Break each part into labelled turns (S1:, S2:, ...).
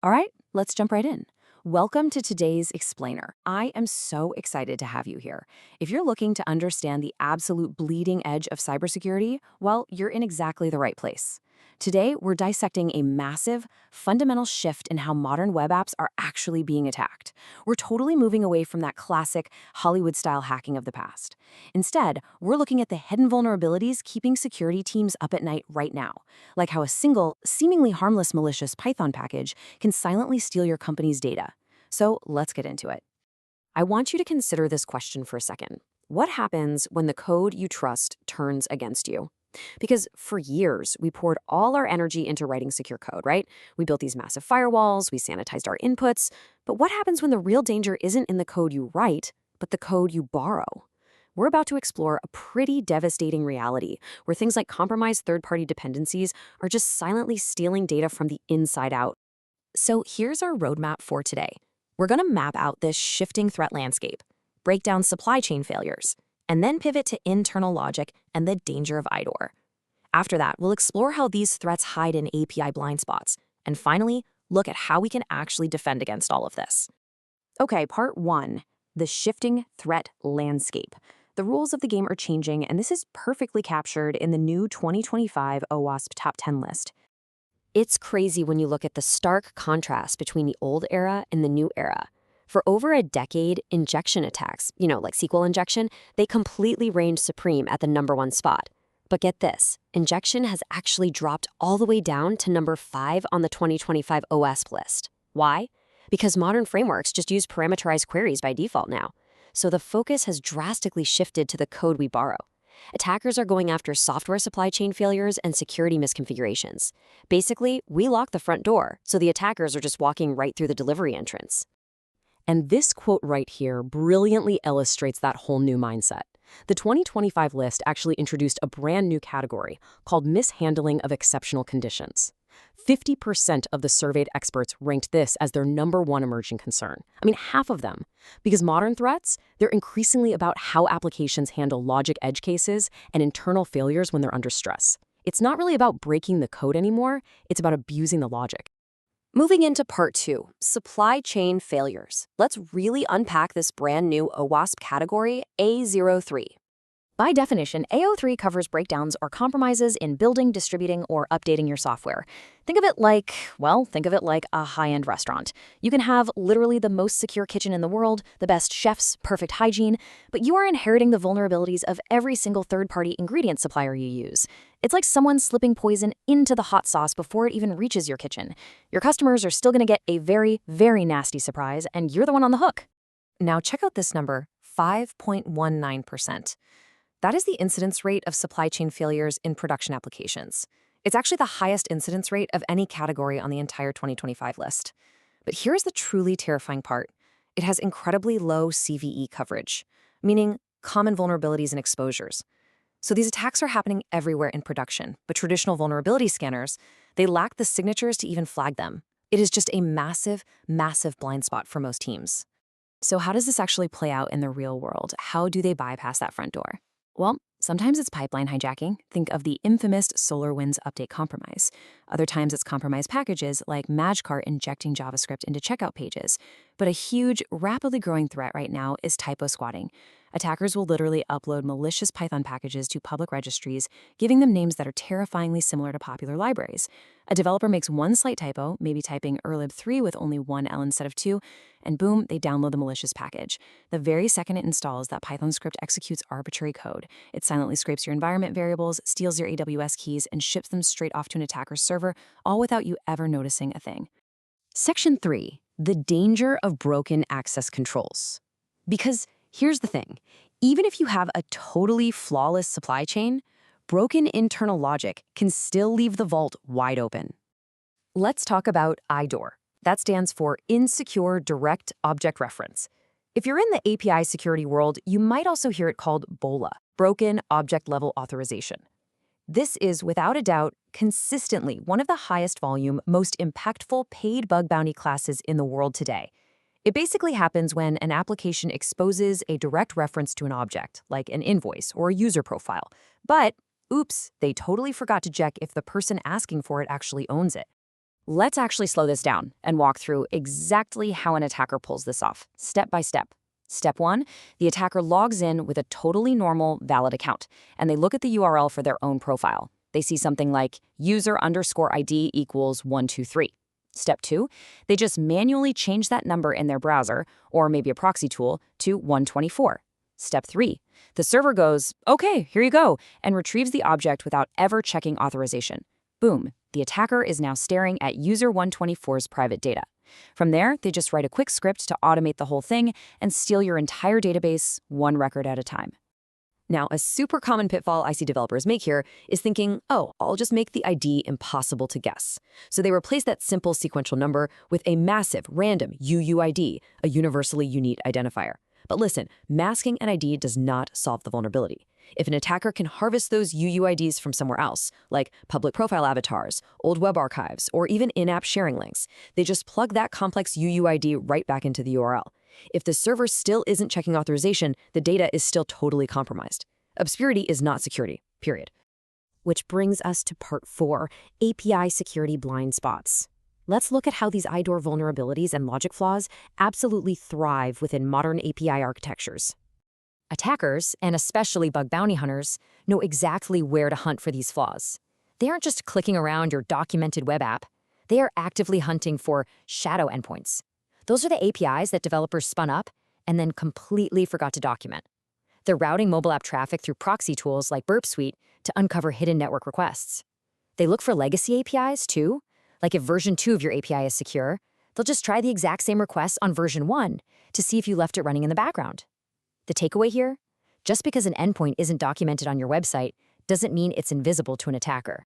S1: All right, let's jump right in. Welcome to today's Explainer. I am so excited to have you here. If you're looking to understand the absolute bleeding edge of cybersecurity, well, you're in exactly the right place. Today, we're dissecting a massive, fundamental shift in how modern web apps are actually being attacked. We're totally moving away from that classic Hollywood-style hacking of the past. Instead, we're looking at the hidden vulnerabilities keeping security teams up at night right now, like how a single, seemingly harmless malicious Python package can silently steal your company's data. So let's get into it. I want you to consider this question for a second. What happens when the code you trust turns against you? Because for years, we poured all our energy into writing secure code, right? We built these massive firewalls, we sanitized our inputs. But what happens when the real danger isn't in the code you write, but the code you borrow? We're about to explore a pretty devastating reality where things like compromised third-party dependencies are just silently stealing data from the inside out. So here's our roadmap for today. We're going to map out this shifting threat landscape, break down supply chain failures, and then pivot to internal logic and the danger of IDOR. After that, we'll explore how these threats hide in API blind spots, and finally, look at how we can actually defend against all of this. Okay, part one, the shifting threat landscape. The rules of the game are changing, and this is perfectly captured in the new 2025 OWASP Top 10 list. It's crazy when you look at the stark contrast between the old era and the new era. For over a decade, injection attacks, like SQL injection, they completely reigned supreme at the #1 spot. But get this, injection has actually dropped all the way down to number 5 on the 2025 OWASP list. Why? Because modern frameworks just use parameterized queries by default now. So the focus has drastically shifted to the code we borrow. Attackers are going after software supply chain failures and security misconfigurations. Basically, we lock the front door, so the attackers are just walking right through the delivery entrance. And this quote right here brilliantly illustrates that whole new mindset. The 2025 list actually introduced a brand new category called mishandling of exceptional conditions. 50% of the surveyed experts ranked this as their #1 emerging concern. I mean, half of them. Because modern threats, they're increasingly about how applications handle logic edge cases and internal failures when they're under stress. It's not really about breaking the code anymore, it's about abusing the logic. Moving into part two, supply chain failures. Let's really unpack this brand new OWASP category, A03. By definition, A03 covers breakdowns or compromises in building, distributing, or updating your software. Think of it like a high-end restaurant. You can have literally the most secure kitchen in the world, the best chefs, perfect hygiene, but you are inheriting the vulnerabilities of every single third-party ingredient supplier you use. It's like someone slipping poison into the hot sauce before it even reaches your kitchen. Your customers are still going to get a very, very nasty surprise, and you're the one on the hook. Now check out this number, 5.19%. That is the incidence rate of supply chain failures in production applications. It's actually the highest incidence rate of any category on the entire 2025 list. But here's the truly terrifying part. It has incredibly low CVE coverage, meaning common vulnerabilities and exposures. So these attacks are happening everywhere in production, but traditional vulnerability scanners, they lack the signatures to even flag them. It is just a massive, massive blind spot for most teams. So how does this actually play out in the real world? How do they bypass that front door? Well, sometimes it's pipeline hijacking. Think of the infamous SolarWinds update compromise. Other times it's compromised packages like Magcart injecting JavaScript into checkout pages. But a huge, rapidly growing threat right now is typo squatting. Attackers will literally upload malicious Python packages to public registries, giving them names that are terrifyingly similar to popular libraries. A developer makes one slight typo, maybe typing erlib3 with only one L instead of two, and boom, they download the malicious package. The very second it installs, that Python script executes arbitrary code. It silently scrapes your environment variables, steals your AWS keys, and ships them straight off to an attacker's server, all without you ever noticing a thing. Section 3. The danger of broken access controls. Because here's the thing. Even if you have a totally flawless supply chain, broken internal logic can still leave the vault wide open. Let's talk about IDOR. That stands for Insecure Direct Object Reference. If you're in the API security world, you might also hear it called BOLA, Broken Object Level Authorization. This is, without a doubt, consistently one of the highest volume, most impactful paid bug bounty classes in the world today. It basically happens when an application exposes a direct reference to an object, like an invoice or a user profile. But, oops, they totally forgot to check if the person asking for it actually owns it. Let's actually slow this down and walk through exactly how an attacker pulls this off, step by step. Step 1, the attacker logs in with a totally normal, valid account, and they look at the URL for their own profile. They see something like user_ID equals 123. Step 2, they just manually change that number in their browser, or maybe a proxy tool, to 124. Step 3, the server goes, okay, here you go, and retrieves the object without ever checking authorization. Boom, the attacker is now staring at user 124's private data. From there, they just write a quick script to automate the whole thing and steal your entire database, one record at a time. Now, a super common pitfall I see developers make here is thinking, oh, I'll just make the ID impossible to guess. So they replace that simple sequential number with a massive, random UUID, a universally unique identifier. But listen, masking an ID does not solve the vulnerability. If an attacker can harvest those UUIDs from somewhere else, like public profile avatars, old web archives, or even in-app sharing links, they just plug that complex UUID right back into the URL. If the server still isn't checking authorization, the data is still totally compromised. Obscurity is not security, period. Which brings us to part 4, API security blind spots. Let's look at how these IDOR vulnerabilities and logic flaws absolutely thrive within modern API architectures. Attackers, and especially bug bounty hunters, know exactly where to hunt for these flaws. They aren't just clicking around your documented web app. They are actively hunting for shadow endpoints. Those are the APIs that developers spun up and then completely forgot to document. They're routing mobile app traffic through proxy tools like Burp Suite to uncover hidden network requests. They look for legacy APIs, too. Like if version 2 of your API is secure, they'll just try the exact same request on version 1 to see if you left it running in the background. The takeaway here? Just because an endpoint isn't documented on your website doesn't mean it's invisible to an attacker.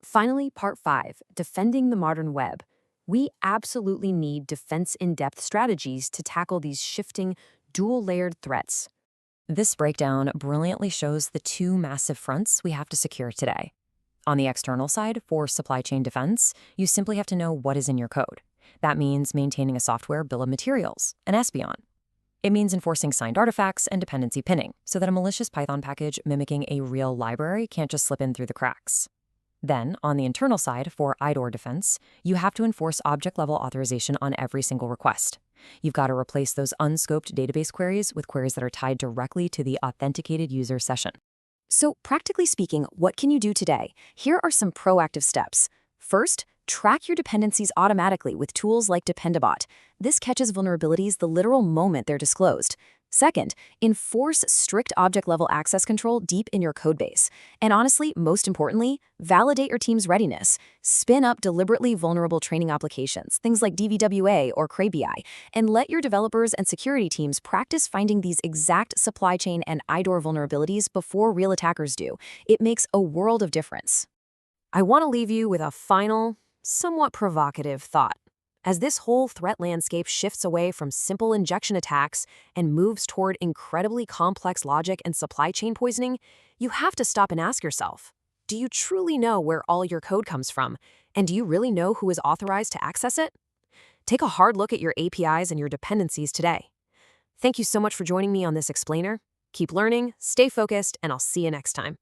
S1: Finally, part 5, defending the modern web. We absolutely need defense-in-depth strategies to tackle these shifting, dual-layered threats. This breakdown brilliantly shows the two massive fronts we have to secure today. On the external side, for supply chain defense, you simply have to know what is in your code. That means maintaining a software bill of materials, an espion. It means enforcing signed artifacts and dependency pinning, so that a malicious Python package mimicking a real library can't just slip in through the cracks. Then, on the internal side, for IDOR defense, you have to enforce object-level authorization on every single request. You've got to replace those unscoped database queries with queries that are tied directly to the authenticated user session. So, practically speaking, what can you do today? Here are some proactive steps. First, track your dependencies automatically with tools like Dependabot. This catches vulnerabilities the literal moment they're disclosed. Second, enforce strict object-level access control deep in your codebase. And honestly, most importantly, validate your team's readiness. Spin up deliberately vulnerable training applications, things like DVWA or CrayBI, and let your developers and security teams practice finding these exact supply chain and IDOR vulnerabilities before real attackers do. It makes a world of difference. I want to leave you with a final, somewhat provocative thought. As this whole threat landscape shifts away from simple injection attacks and moves toward incredibly complex logic and supply chain poisoning, you have to stop and ask yourself, do you truly know where all your code comes from? And do you really know who is authorized to access it? Take a hard look at your APIs and your dependencies today. Thank you so much for joining me on this explainer. Keep learning, stay focused, and I'll see you next time.